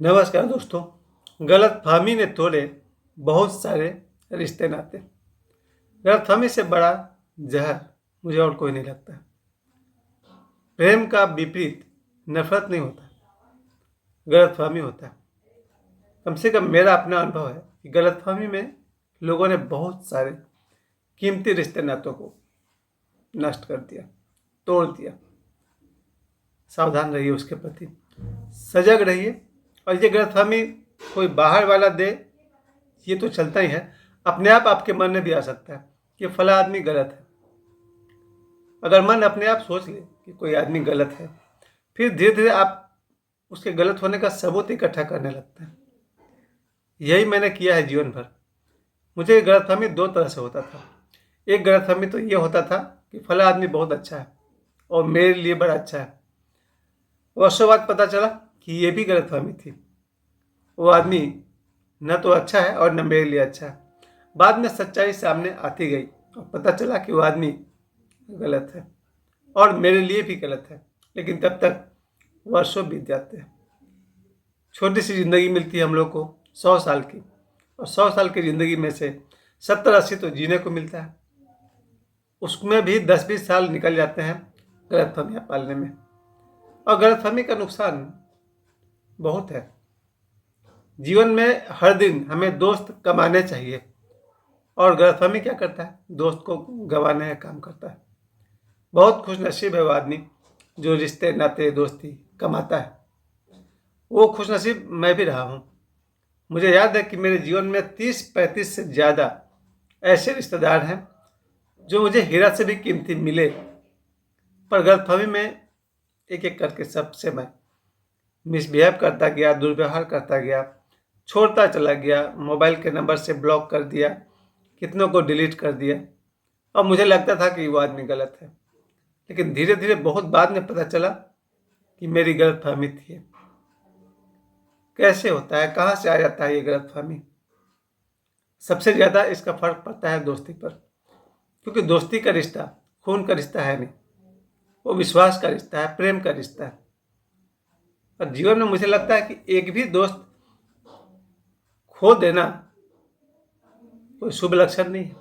नमस्कार दोस्तों। गलतफहमी ने तोड़े बहुत सारे रिश्ते नाते। गलतफहमी से बड़ा जहर मुझे और कोई नहीं लगता। प्रेम का विपरीत नफरत नहीं होता, गलतफहमी होता है। कम से कम मेरा अपना अनुभव है कि गलतफहमी में लोगों ने बहुत सारे कीमती रिश्ते नातों को नष्ट कर दिया, तोड़ दिया। सावधान रहिए उसके प्रति, सजग रहिए। और ये गलतफहमी कोई बाहर वाला दे ये तो चलता ही है, अपने आप आपके मन में भी आ सकता है कि फला आदमी गलत है। अगर मन अपने आप सोच ले कि कोई आदमी गलत है, फिर धीरे धीरे आप उसके गलत होने का सबूत इकट्ठा करने लगते हैं। यही मैंने किया है जीवन भर। मुझे गलतफहमी दो तरह से होता था। एक गलतफहमी तो ये होता था कि फला आदमी बहुत अच्छा है और मेरे लिए बड़ा अच्छा है। वर्षों बाद पता चला कि ये भी गलतफहमी थी। वो आदमी न तो अच्छा है और न मेरे लिए अच्छा है। बाद में सच्चाई सामने आती गई और पता चला कि वो आदमी गलत है और मेरे लिए भी गलत है। लेकिन तब तक वर्षों बीत जाते हैं। छोटी सी ज़िंदगी मिलती है हम लोग को 100 साल की, और 100 साल की ज़िंदगी में से 70-80 तो जीने को मिलता है। उसमें भी 10-20 साल निकल जाते हैं गलतफहमियाँ पालने में। और गलतफहमी का नुकसान बहुत है। जीवन में हर दिन हमें दोस्त कमाने चाहिए, और गलतफहमी क्या करता है? दोस्त को गंवाने का काम करता है। बहुत खुशनसीब है वो आदमी जो रिश्ते नाते दोस्ती कमाता है। वो खुशनसीब मैं भी रहा हूँ। मुझे याद है कि मेरे जीवन में 30-35 से ज़्यादा ऐसे रिश्तेदार हैं जो मुझे हीरा से भी कीमती मिले, पर गलतफहमी में एक एक करके सबसे मैं मिसबिहेव करता गया, दुर्व्यवहार करता गया, छोड़ता चला गया, मोबाइल के नंबर से ब्लॉक कर दिया, कितनों को डिलीट कर दिया। और मुझे लगता था कि वो आदमी गलत है, लेकिन धीरे धीरे बहुत बाद में पता चला कि मेरी गलतफहमी थी। कैसे होता है, कहाँ से आ जाता है ये गलतफहमी? सबसे ज़्यादा इसका फर्क पड़ता है दोस्ती पर, क्योंकि दोस्ती का रिश्ता खून का रिश्ता है नहीं, वो विश्वास का रिश्ता है, प्रेम का रिश्ता है। और जीवन में मुझे लगता है कि एक भी दोस्त खो देना कोई शुभ लक्षण नहीं है।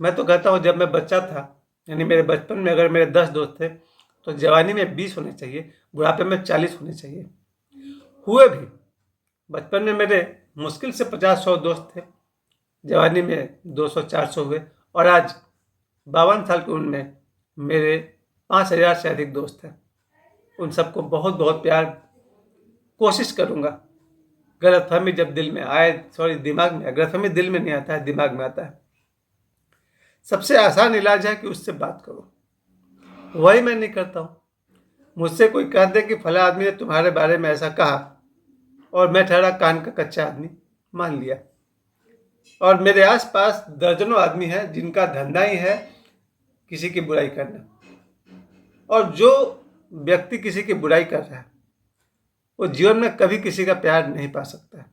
मैं तो कहता हूँ जब मैं बच्चा था, यानी मेरे बचपन में अगर मेरे 10 दोस्त थे तो जवानी में 20 होने चाहिए, बुढ़ापे में 40 होने चाहिए। हुए भी। बचपन में मेरे मुश्किल से 50-100 दोस्त थे, जवानी में 200-400 हुए, और आज 52 साल की उम्र में मेरे 5000 से अधिक दोस्त हैं। उन सबको बहुत बहुत प्यार कोशिश करूँगा। गलतफहमी जब दिल में आए, दिमाग में, गलतफहमी दिल में नहीं आता है, दिमाग में आता है। सबसे आसान इलाज है कि उससे बात करो। वही मैं नहीं करता हूँ। मुझसे कोई कह दे कि फला आदमी ने तुम्हारे बारे में ऐसा कहा, और मैं ठहरा कान का कच्चा आदमी, मान लिया। और मेरे आसपास दर्जनों आदमी हैं जिनका धंधा ही है किसी की बुराई करना। और जो व्यक्ति किसी की बुराई कर रहा है वो जीवन में कभी किसी का प्यार नहीं पा सकता है,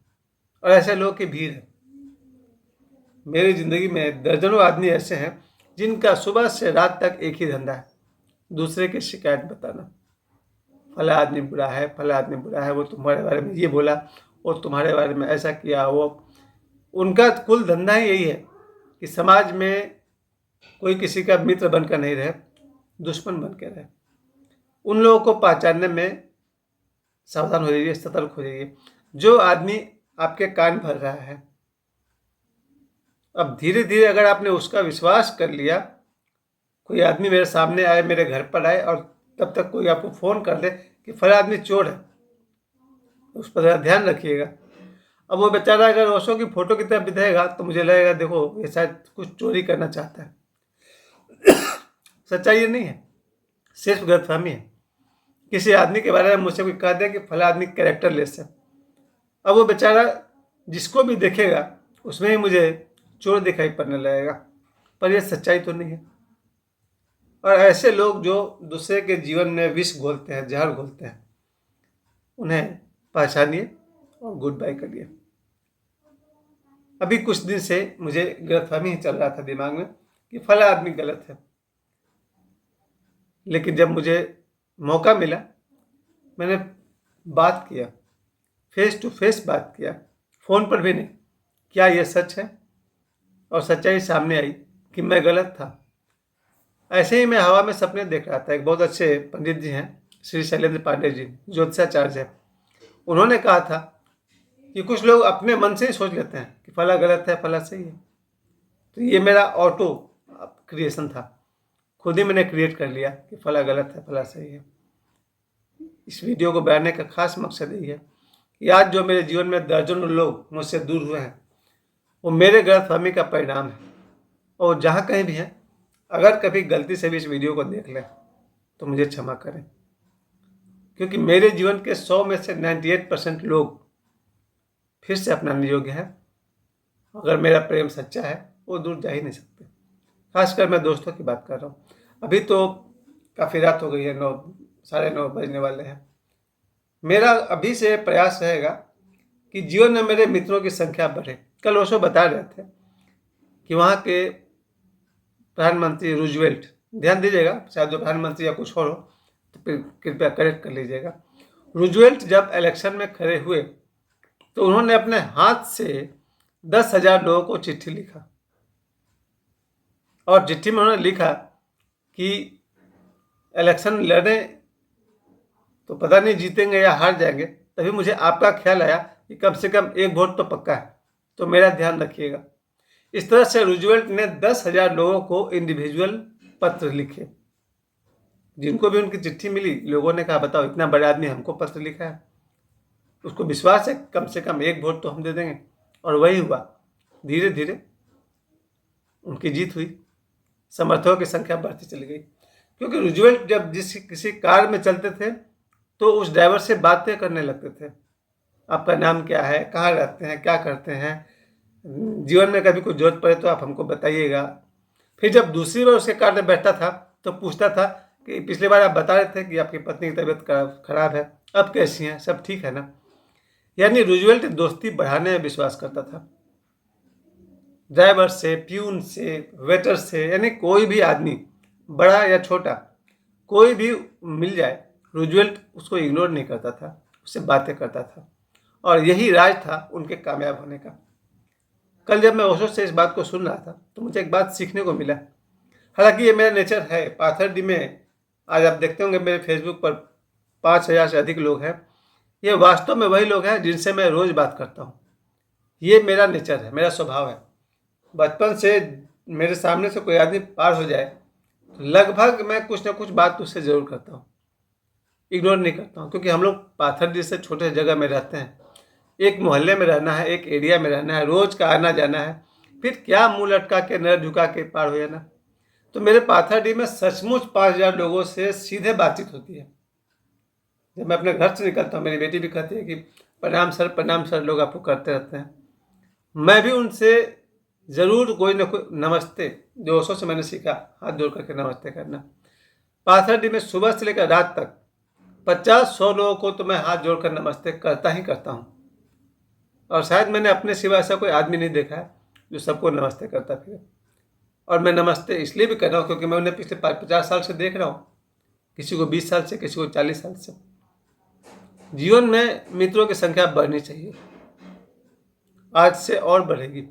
और ऐसे लोगों की भीड़ है। मेरी ज़िंदगी में दर्जनों आदमी ऐसे हैं जिनका सुबह से रात तक एक ही धंधा है, दूसरे की शिकायत बताना। फला आदमी बुरा है, फला आदमी बुरा है, वो तुम्हारे बारे में ये बोला, वो तुम्हारे बारे में ऐसा किया। वो उनका कुल धंधा ही यही है कि समाज में कोई किसी का मित्र बनकर नहीं रहे, दुश्मन बन के रहे। उन लोगों को पहचानने में सावधान हो जाइए, सतर्क हो जाइए। जो आदमी आपके कान भर रहा है, अब धीरे धीरे अगर आपने उसका विश्वास कर लिया, कोई आदमी मेरे सामने आए, मेरे घर पर आए, और तब तक कोई आपको फ़ोन कर दे कि फला आदमी चोर है, उस पर ध्यान रखिएगा। अब वो बेचारा अगर ओशो की फ़ोटो की तरफ दिखेगा तो मुझे लगेगा देखो ये शायद कुछ चोरी करना चाहता है। सच्चाई ये नहीं है, सिर्फ गलतफहमी है। किसी आदमी के बारे में मुझसे कोई कह दे कि फला आदमी कैरेक्टरलेस है, अब वो बेचारा जिसको भी देखेगा उसमें ही मुझे चोर दिखाई पड़ने लगेगा, पर यह सच्चाई तो नहीं है। और ऐसे लोग जो दूसरे के जीवन में विष घोलते हैं, जहर घोलते हैं, उन्हें पहचानिए और गुड बाय करिए। अभी कुछ दिन से मुझे गलतफहमी ही चल रहा था दिमाग में कि फला आदमी गलत है, लेकिन जब मुझे मौका मिला मैंने बात किया, फेस टू फेस बात किया, फ़ोन पर भी नहीं। क्या ये सच है? और सच्चाई सामने आई कि मैं गलत था। ऐसे ही मैं हवा में सपने देख रहा था। एक बहुत अच्छे पंडित जी हैं, श्री शैलेंद्र पांडे जी, ज्योतिषाचार्य हैं। उन्होंने कहा था कि कुछ लोग अपने मन से ही सोच लेते हैं कि फला गलत है, फला सही है। तो ये मेरा ऑटो क्रिएशन था, खुद ही मैंने क्रिएट कर लिया कि फला गलत है, फला सही है। इस वीडियो को बनाने का खास मकसद यही है कि आज जो मेरे जीवन में दर्जनों लोग मुझसे दूर हुए हैं, वो मेरे गलतफहमी का परिणाम है। और जहाँ कहीं भी हैं, अगर कभी गलती से भी इस वीडियो को देख लें तो मुझे क्षमा करें, क्योंकि मेरे जीवन के 100 में से 98% लोग फिर से अपनाने योग्य है। अगर मेरा प्रेम सच्चा है, वो दूर जा ही नहीं सकते। खासकर मैं दोस्तों की बात कर रहा हूँ। अभी तो काफ़ी रात हो गई है, 9, 9:30 बजने वाले हैं। मेरा अभी से प्रयास रहेगा कि जीवन में मेरे मित्रों की संख्या बढ़े। कल ओशो बता रहे थे कि वहाँ के प्रधानमंत्री रूजवेल्ट, ध्यान दीजिएगा, शायद वो प्रधानमंत्री या कुछ और हो तो फिर कृपया करेक्ट कर लीजिएगा। रूजवेल्ट जब इलेक्शन में खड़े हुए तो उन्होंने अपने हाथ से 10,000 लोगों को चिट्ठी लिखा, और चिट्ठी में उन्होंने लिखा कि इलेक्शन लड़ें तो पता नहीं जीतेंगे या हार जाएंगे, तभी मुझे आपका ख्याल आया कि कम से कम एक वोट तो पक्का है, तो मेरा ध्यान रखिएगा। इस तरह से रूजवेल्ट ने 10,000 लोगों को इंडिविजुअल पत्र लिखे। जिनको भी उनकी चिट्ठी मिली, लोगों ने कहा बताओ इतना बड़ा आदमी हमको पत्र लिखा है, उसको विश्वास है कम से कम एक वोट तो हम दे देंगे। और वही हुआ। धीरे धीरे उनकी जीत हुई, समर्थकों की संख्या बढ़ती चली गई। क्योंकि रूजवेल्ट जब किसी कार में चलते थे तो उस ड्राइवर से बातें करने लगते थे। आपका नाम क्या है, कहाँ रहते हैं, क्या करते हैं, जीवन में कभी कोई जरूरत पड़े तो आप हमको बताइएगा। फिर जब दूसरी बार उसके कार में बैठता था तो पूछता था कि पिछली बार आप बता रहे थे कि आपकी पत्नी की तबीयत खराब है, अब कैसी हैं, सब ठीक है ना। यानी रूजवेल्ट दोस्ती बढ़ाने में विश्वास करता था। ड्राइवर से, प्यून से, वेटर से, यानी कोई भी आदमी, बड़ा या छोटा, कोई भी मिल जाए, रूजवेल्ट उसको इग्नोर नहीं करता था, उससे बातें करता था। और यही राज था उनके कामयाब होने का। कल जब मैं ओशो से इस बात को सुन रहा था तो मुझे एक बात सीखने को मिला। हालांकि ये मेरा नेचर है। पाथरडी में आज आप देखते होंगे मेरे फेसबुक पर 5,000 से अधिक लोग हैं। ये वास्तव में वही लोग हैं जिनसे मैं रोज़ बात करता हूँ। ये मेरा नेचर है, मेरा स्वभाव है। बचपन से मेरे सामने से कोई आदमी पार हो जाए तो लगभग मैं कुछ ना कुछ बात उससे ज़रूर करता हूँ, इग्नोर नहीं करता हूँ। क्योंकि हम लोग पाथरडी से छोटे जगह में रहते हैं, एक मोहल्ले में रहना है, एक एरिया में रहना है, रोज़ का आना जाना है, फिर क्या मुंह लटका के नर झुका के पार हो जाना। तो मेरे पाथरडी में सचमुच 5,000 लोगों से सीधे बातचीत होती है। जब मैं अपने घर से निकलता हूँ, मेरी बेटी भी कहती है कि प्रणाम सर, लोग आपको करते रहते हैं। मैं भी उनसे ज़रूर कोई ना कोई नमस्ते, जो ओशो से मैंने सीखा, हाथ जोड़ करके नमस्ते करना। पाथरडी में सुबह से लेकर रात तक 50-100 लोगों को तो मैं हाथ जोड़कर नमस्ते करता ही करता हूँ। और शायद मैंने अपने सिवा ऐसा कोई आदमी नहीं देखा है जो सबको नमस्ते करता फिरे। और मैं नमस्ते इसलिए भी कर रहा हूँ क्योंकि मैं उन्हें पिछले 50 साल से देख रहा हूँ, किसी को 20 साल से, किसी को 40 साल से। जीवन में मित्रों की संख्या बढ़नी चाहिए, आज से और बढ़ेगी।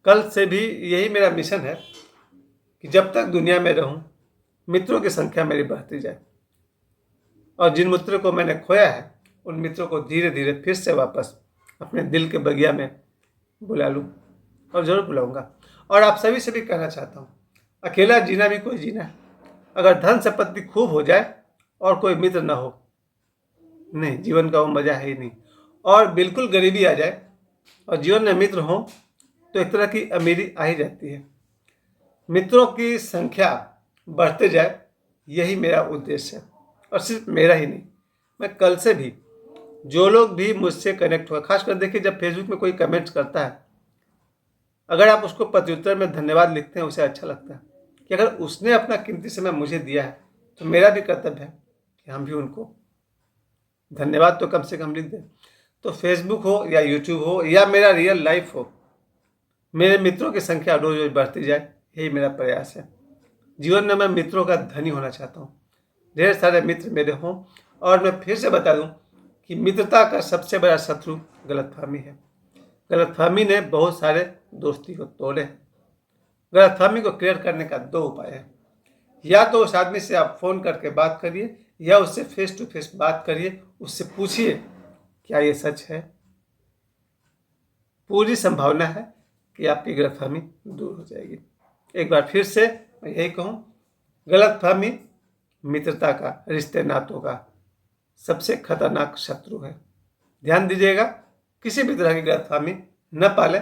कल से भी यही मेरा मिशन है कि जब तक दुनिया में रहूं, मित्रों की संख्या मेरी बढ़ती जाए, और जिन मित्रों को मैंने खोया है उन मित्रों को धीरे धीरे फिर से वापस अपने दिल के बगिया में बुला लूँ, और ज़रूर बुलाऊंगा। और आप सभी से भी कहना चाहता हूँ, अकेला जीना भी कोई जीना है। अगर धन संपत्ति खूब हो जाए और कोई मित्र ना हो, नहीं, जीवन का वो मज़ा है ही नहीं। और बिल्कुल गरीबी आ जाए और जीवन में मित्र हो तो एक तरह की अमीरी आ ही जाती है। मित्रों की संख्या बढ़ते जाए, यही मेरा उद्देश्य है। और सिर्फ मेरा ही नहीं, मैं कल से भी जो लोग भी मुझसे कनेक्ट हुआ, खासकर देखिए जब फेसबुक में कोई कमेंट्स करता है, अगर आप उसको प्रत्युत्तर में धन्यवाद लिखते हैं, उसे अच्छा लगता है कि अगर उसने अपना कीमती समय मुझे दिया है तो मेरा भी कर्तव्य है कि हम भी उनको धन्यवाद तो कम से कम लिख दें। तो फेसबुक हो या यूट्यूब हो या मेरा रियल लाइफ हो, मेरे मित्रों की संख्या रोज रोज बढ़ती जाए, यही मेरा प्रयास है। जीवन में मैं मित्रों का धनी होना चाहता हूँ, ढेर सारे मित्र मेरे हों। और मैं फिर से बता दूँ कि मित्रता का सबसे बड़ा शत्रु गलतफहमी है। गलतफहमी ने बहुत सारे दोस्ती को तोड़े हैं। गलतफहमी को क्लियर करने का 2 उपाय है। या तो उस आदमी से आप फ़ोन करके बात करिए या उससे फेस टू फेस बात करिए, उससे पूछिए क्या ये सच है। पूरी संभावना है कि आपकी गलतफहमी दूर हो जाएगी। एक बार फिर से मैं यही कहूँ, गलतफहमी मित्रता का, रिश्ते नातों का सबसे खतरनाक शत्रु है। ध्यान दीजिएगा, किसी भी तरह की गलतफहमी न पालें,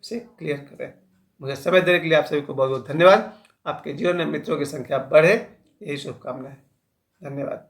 उसे क्लियर करें। मुझे समय देने के लिए आप सभी को बहुत बहुत धन्यवाद। आपके जीवन में मित्रों की संख्या बढ़े, यही शुभकामनाएं। धन्यवाद।